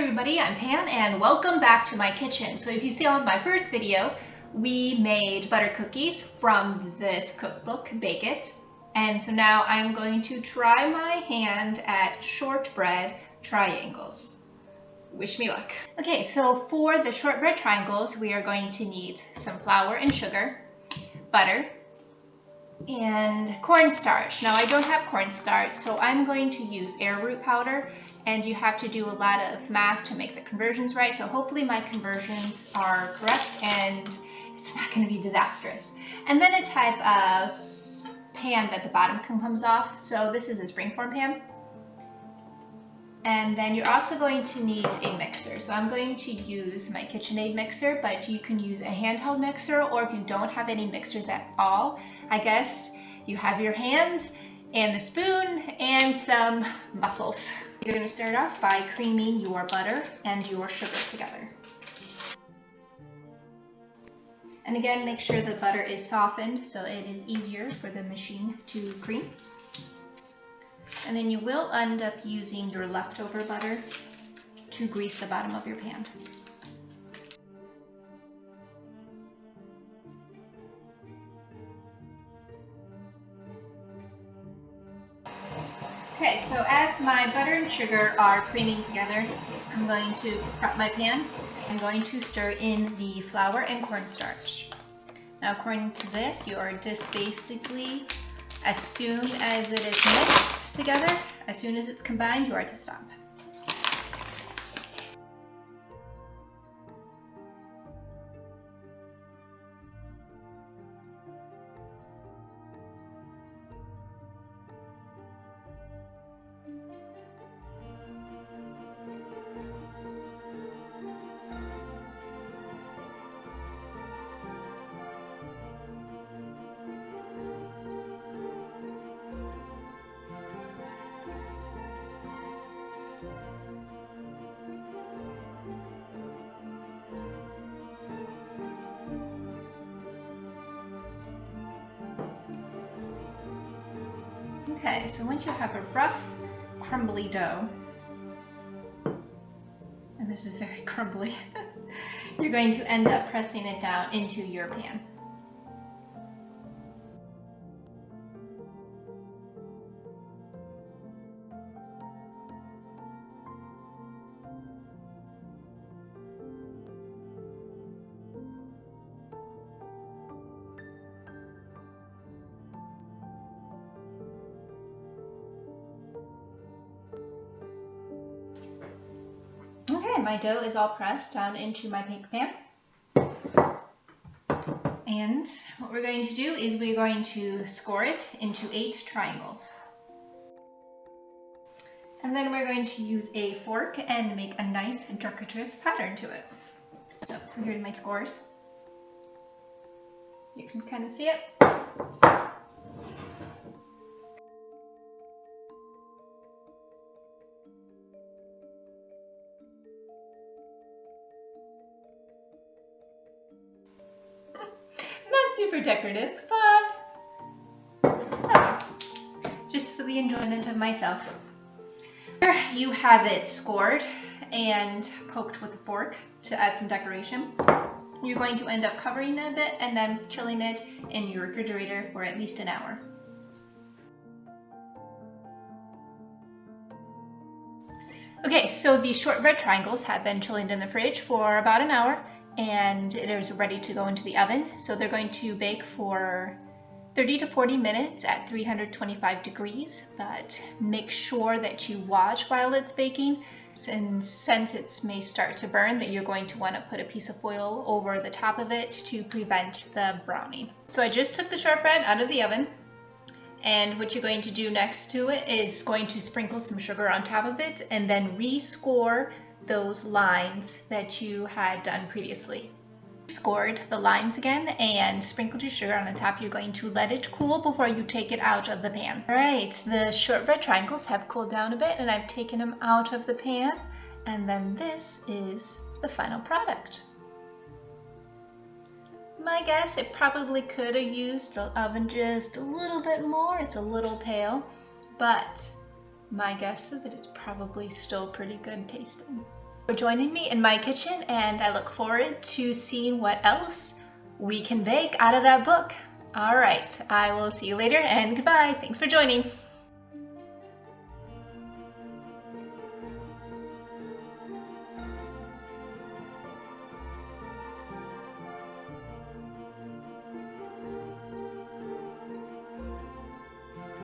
everybody, I'm Pam and welcome back to my kitchen. So if you see on my first video, we made butter cookies from this cookbook, Bake It. And so now I'm going to try my hand at shortbread triangles. Wish me luck. Okay, so for the shortbread triangles, we are going to need some flour and sugar, butter, and cornstarch. Now I don't have cornstarch, so I'm going to use arrowroot powder, and you have to do a lot of math to make the conversions right, so hopefully my conversions are correct and it's not going to be disastrous. And then a type of pan that the bottom comes off, so this is a springform pan. And then you're also going to need a mixer. So I'm going to use my KitchenAid mixer, but you can use a handheld mixer, or if you don't have any mixers at all, I guess you have your hands and a spoon and some muscles. You're going to start off by creaming your butter and your sugar together. And again, make sure the butter is softened so it is easier for the machine to cream. And then you will end up using your leftover butter to grease the bottom of your pan. Okay, so as my butter and sugar are creaming together, I'm going to prep my pan. I'm going to stir in the flour and cornstarch. Now according to this, you are just basically, as soon as it is mixed together, as soon as it's combined, you are to stop. Okay, so once you have a rough, crumbly dough, and this is very crumbly, you're going to end up pressing it down into your pan. Okay, my dough is all pressed down into my bake pan. And what we're going to do is we're going to score it into 8 triangles. And then we're going to use a fork and make a nice decorative pattern to it. So here's my scores. You can kind of see it. Super decorative, but just for the enjoyment of myself. Here you have it scored and poked with a fork to add some decoration. You're going to end up covering it a bit and then chilling it in your refrigerator for at least an hour. Okay, so the shortbread triangles have been chilling in the fridge for about an hour, and it is ready to go into the oven. So they're going to bake for 30 to 40 minutes at 325 degrees, but make sure that you watch while it's baking, and since it may start to burn, that you're going to want to put a piece of foil over the top of it to prevent the browning. So I just took the shortbread out of the oven, and what you're going to do next to it is going to sprinkle some sugar on top of it and then rescore those lines that you had done previously. Scored the lines again and sprinkled your sugar on the top. You're going to let it cool before you take it out of the pan. All right, the shortbread triangles have cooled down a bit and I've taken them out of the pan, and then this is the final product. My guess, it probably could have used the oven just a little bit more. It's a little pale, but my guess is that it's probably still pretty good tasting. for joining me in my kitchen, and I look forward to seeing what else we can bake out of that book. All right, I will see you later, and goodbye. Thanks for joining.